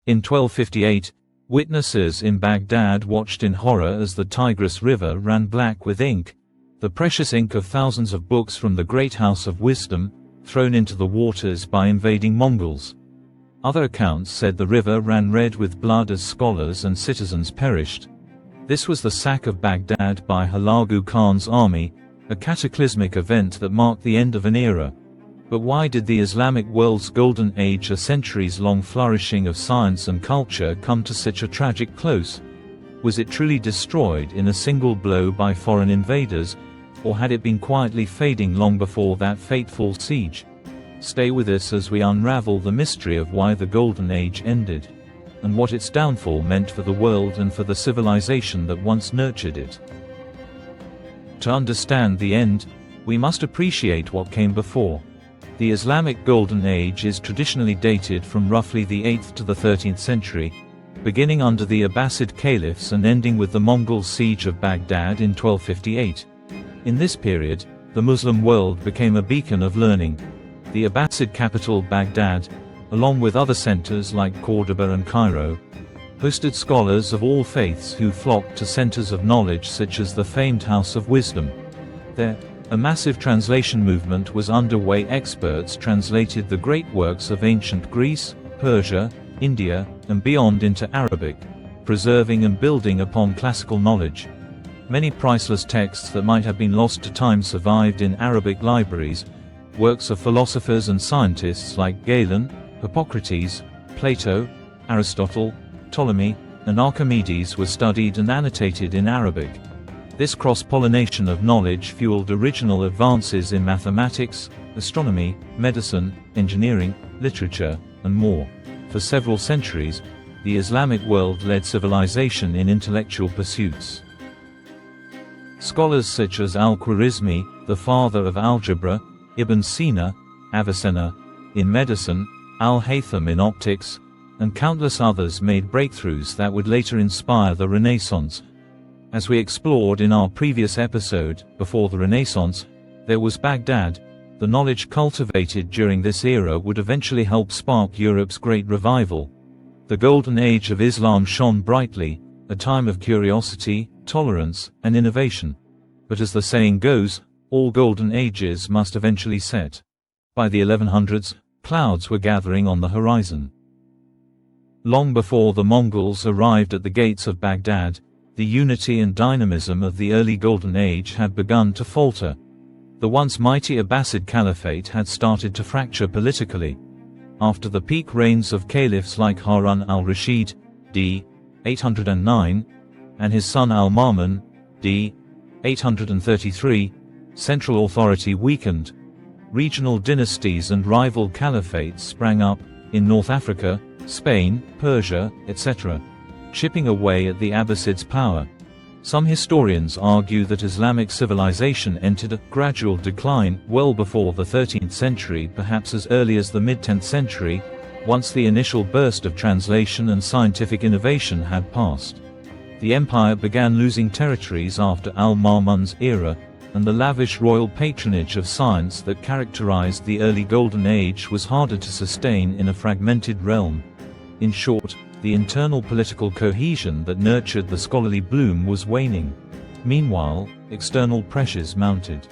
In 1258, witnesses in Baghdad watched in horror as the Tigris River ran black with ink, the precious ink of thousands of books from the great house of wisdom, thrown into the waters by invading Mongols. Other accounts said the river ran red with blood as scholars and citizens perished. This was the sack of Baghdad by Hulagu Khan's army, a cataclysmic event that marked the end of an era. But why did the Islamic world's golden age, a centuries-long flourishing of science and culture, come to such a tragic close? Was it truly destroyed in a single blow by foreign invaders, or had it been quietly fading long before that fateful siege? Stay with us as we unravel the mystery of why the Golden Age ended, and what its downfall meant for the world and for the civilization that once nurtured it. To understand the end, we must appreciate what came before. The Islamic Golden Age is traditionally dated from roughly the 8th to the 13th century, beginning under the Abbasid caliphs and ending with the Mongol siege of Baghdad in 1258. In this period, the Muslim world became a beacon of learning. The Abbasid capital Baghdad, along with other centers like Cordoba and Cairo, hosted scholars of all faiths who flocked to centers of knowledge such as the famed House of Wisdom. There, a massive translation movement was underway. Experts translated the great works of ancient Greece, Persia, India, and beyond into Arabic, preserving and building upon classical knowledge. Many priceless texts that might have been lost to time survived in Arabic libraries. Works of philosophers and scientists like Galen, Hippocrates, Plato, Aristotle, Ptolemy, and Archimedes were studied and annotated in Arabic. This cross-pollination of knowledge fueled original advances in mathematics, astronomy, medicine, engineering, literature, and more. For several centuries, the Islamic world led civilization in intellectual pursuits. Scholars such as al-Khwarizmi, the father of algebra, Ibn Sina, Avicenna, in medicine, al-Haytham in optics, and countless others made breakthroughs that would later inspire the Renaissance. As we explored in our previous episode, before the Renaissance, there was Baghdad. The knowledge cultivated during this era would eventually help spark Europe's great revival. The Golden Age of Islam shone brightly, a time of curiosity, tolerance, and innovation. But as the saying goes, all golden ages must eventually set. By the 1100s, clouds were gathering on the horizon. Long before the Mongols arrived at the gates of Baghdad, the unity and dynamism of the early Golden Age had begun to falter. The once mighty Abbasid Caliphate had started to fracture politically. After the peak reigns of caliphs like Harun al-Rashid, d. 809, and his son al-Ma'mun, d. 833, central authority weakened. Regional dynasties and rival caliphates sprang up, in North Africa, Spain, Persia, etc., chipping away at the Abbasids' power. Some historians argue that Islamic civilization entered a gradual decline well before the 13th century, perhaps as early as the mid-10th century, once the initial burst of translation and scientific innovation had passed. The empire began losing territories after al-Ma'mun's era, and the lavish royal patronage of science that characterized the early Golden Age was harder to sustain in a fragmented realm. In short, the internal political cohesion that nurtured the scholarly bloom was waning. Meanwhile, external pressures mounted.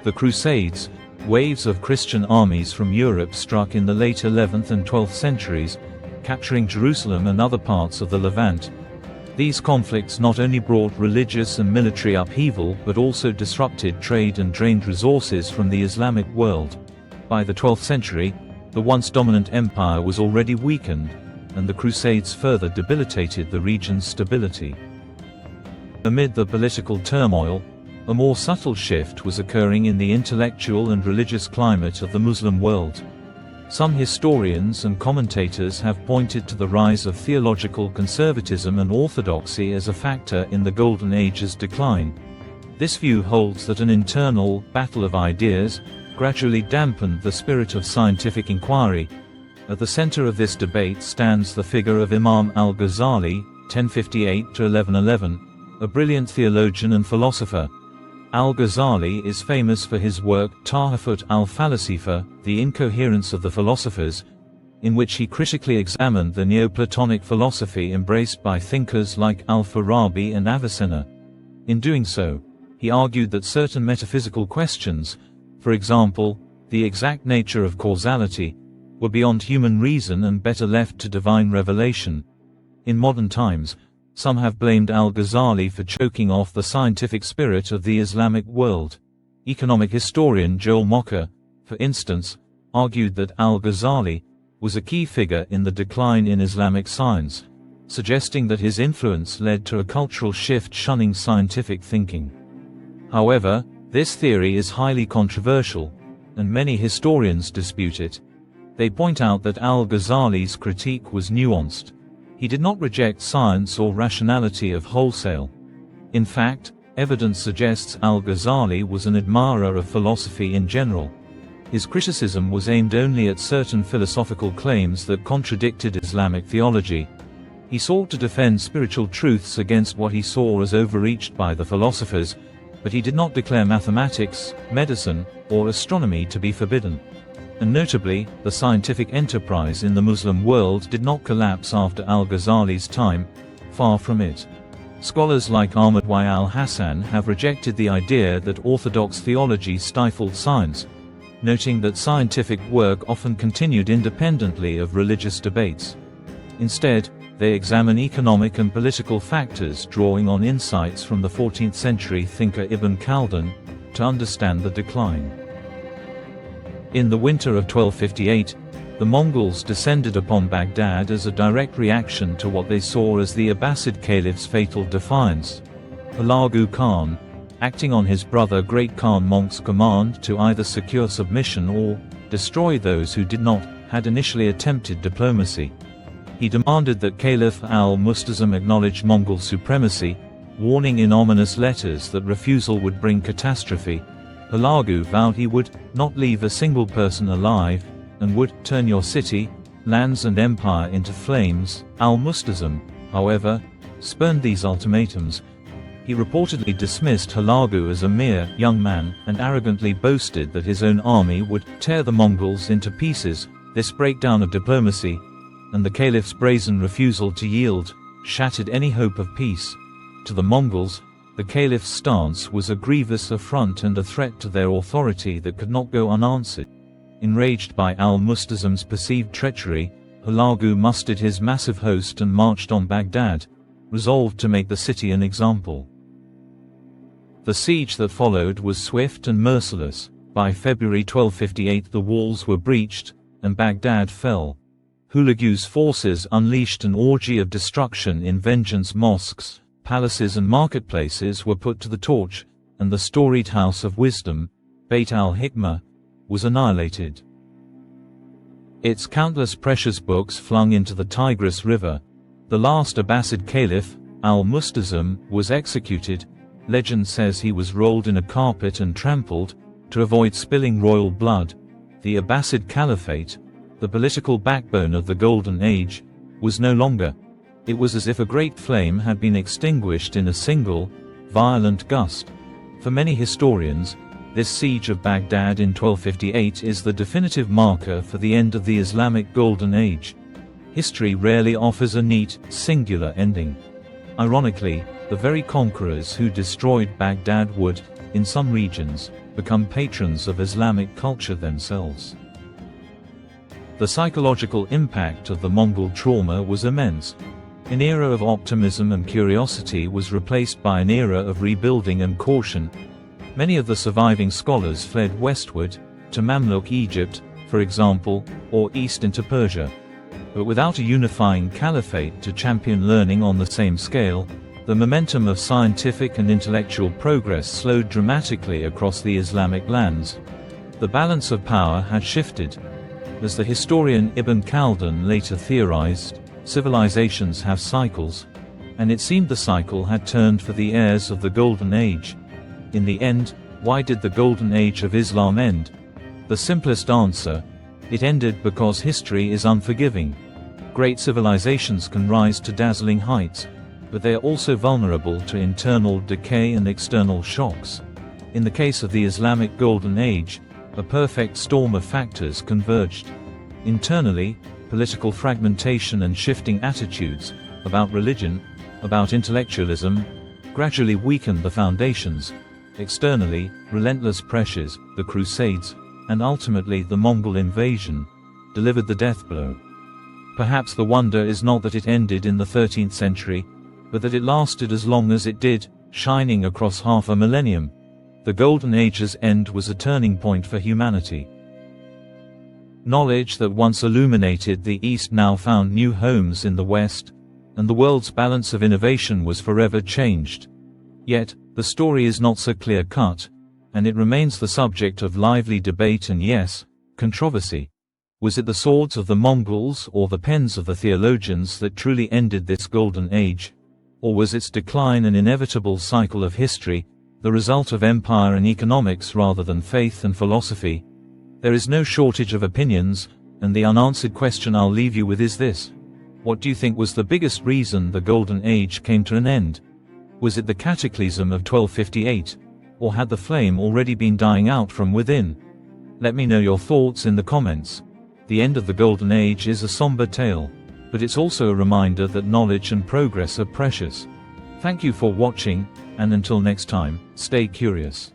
The Crusades, waves of Christian armies from Europe struck in the late 11th and 12th centuries, capturing Jerusalem and other parts of the Levant. These conflicts not only brought religious and military upheaval but also disrupted trade and drained resources from the Islamic world. By the 12th century, the once dominant empire was already weakened, and the Crusades further debilitated the region's stability. Amid the political turmoil, a more subtle shift was occurring in the intellectual and religious climate of the Muslim world. Some historians and commentators have pointed to the rise of theological conservatism and orthodoxy as a factor in the Golden Age's decline. This view holds that an internal battle of ideas gradually dampened the spirit of scientific inquiry. At the center of this debate stands the figure of Imam al-Ghazali, 1058–1111, a brilliant theologian and philosopher. Al-Ghazali is famous for his work Tahafut al-Falasifa, The Incoherence of the Philosophers, in which he critically examined the Neoplatonic philosophy embraced by thinkers like Al-Farabi and Avicenna. In doing so, he argued that certain metaphysical questions, for example, the exact nature of causality, were beyond human reason and better left to divine revelation. In modern times, some have blamed al-Ghazali for choking off the scientific spirit of the Islamic world. Economic historian Joel Mocker, for instance, argued that al-Ghazali was a key figure in the decline in Islamic science, suggesting that his influence led to a cultural shift shunning scientific thinking. However, this theory is highly controversial, and many historians dispute it. They point out that al-Ghazali's critique was nuanced. He did not reject science or rationality of wholesale. In fact, evidence suggests al-Ghazali was an admirer of philosophy in general. His criticism was aimed only at certain philosophical claims that contradicted Islamic theology. He sought to defend spiritual truths against what he saw as overreached by the philosophers, but he did not declare mathematics, medicine, or astronomy to be forbidden. And notably, the scientific enterprise in the Muslim world did not collapse after al-Ghazali's time, far from it. Scholars like Ahmad Y. al-Hassan have rejected the idea that orthodox theology stifled science, noting that scientific work often continued independently of religious debates. Instead, they examine economic and political factors, drawing on insights from the 14th century thinker Ibn Khaldun, to understand the decline. In the winter of 1258, the Mongols descended upon Baghdad as a direct reaction to what they saw as the Abbasid Caliph's fatal defiance. Hulagu Khan, acting on his brother Great Khan Monk's command to either secure submission or destroy those who did not, had initially attempted diplomacy. He demanded that Caliph al-Mustazim acknowledge Mongol supremacy, warning in ominous letters that refusal would bring catastrophe. Hulagu vowed he would not leave a single person alive, and would turn your city, lands and empire into flames. Al-Mustazim, however, spurned these ultimatums. He reportedly dismissed Hulagu as a mere young man, and arrogantly boasted that his own army would tear the Mongols into pieces. This breakdown of diplomacy, and the Caliph's brazen refusal to yield, shattered any hope of peace. To the Mongols, the Caliph's stance was a grievous affront and a threat to their authority that could not go unanswered. Enraged by al-Mustazim's perceived treachery, Hulagu mustered his massive host and marched on Baghdad, resolved to make the city an example. The siege that followed was swift and merciless. By February 1258 the walls were breached, and Baghdad fell. Hulagu's forces unleashed an orgy of destruction in vengeance. Mosques, palaces and marketplaces were put to the torch, and the storied House of Wisdom, Beit al-Hikmah, was annihilated. Its countless precious books flung into the Tigris River. The last Abbasid Caliph, al-Mustazim, was executed. Legend says he was rolled in a carpet and trampled, to avoid spilling royal blood. The Abbasid Caliphate, the political backbone of the Golden Age, was no longer. It was as if a great flame had been extinguished in a single, violent gust. For many historians, this siege of Baghdad in 1258 is the definitive marker for the end of the Islamic Golden Age. History rarely offers a neat, singular ending. Ironically, the very conquerors who destroyed Baghdad would, in some regions, become patrons of Islamic culture themselves. The psychological impact of the Mongol trauma was immense. An era of optimism and curiosity was replaced by an era of rebuilding and caution. Many of the surviving scholars fled westward, to Mamluk Egypt, for example, or east into Persia. But without a unifying caliphate to champion learning on the same scale, the momentum of scientific and intellectual progress slowed dramatically across the Islamic lands. The balance of power had shifted. As the historian Ibn Khaldun later theorized, civilizations have cycles, and it seemed the cycle had turned for the heirs of the Golden Age. In the end, why did the Golden Age of Islam end? The simplest answer: it ended because history is unforgiving. Great civilizations can rise to dazzling heights, but they are also vulnerable to internal decay and external shocks. In the case of the Islamic Golden Age, a perfect storm of factors converged. Internally, political fragmentation and shifting attitudes, about religion, about intellectualism, gradually weakened the foundations. Externally, relentless pressures, the Crusades, and ultimately the Mongol invasion, delivered the death blow. Perhaps the wonder is not that it ended in the 13th century, but that it lasted as long as it did, shining across half a millennium. The Golden Age's end was a turning point for humanity. Knowledge that once illuminated the East now found new homes in the West, and the world's balance of innovation was forever changed. Yet, the story is not so clear-cut, and it remains the subject of lively debate and yes, controversy. Was it the swords of the Mongols or the pens of the theologians that truly ended this Golden Age? Or was its decline an inevitable cycle of history, the result of empire and economics rather than faith and philosophy? There is no shortage of opinions, and the unanswered question I'll leave you with is this. What do you think was the biggest reason the Golden Age came to an end? Was it the cataclysm of 1258? Or had the flame already been dying out from within? Let me know your thoughts in the comments. The end of the Golden Age is a somber tale, but it's also a reminder that knowledge and progress are precious. Thank you for watching, and until next time, stay curious.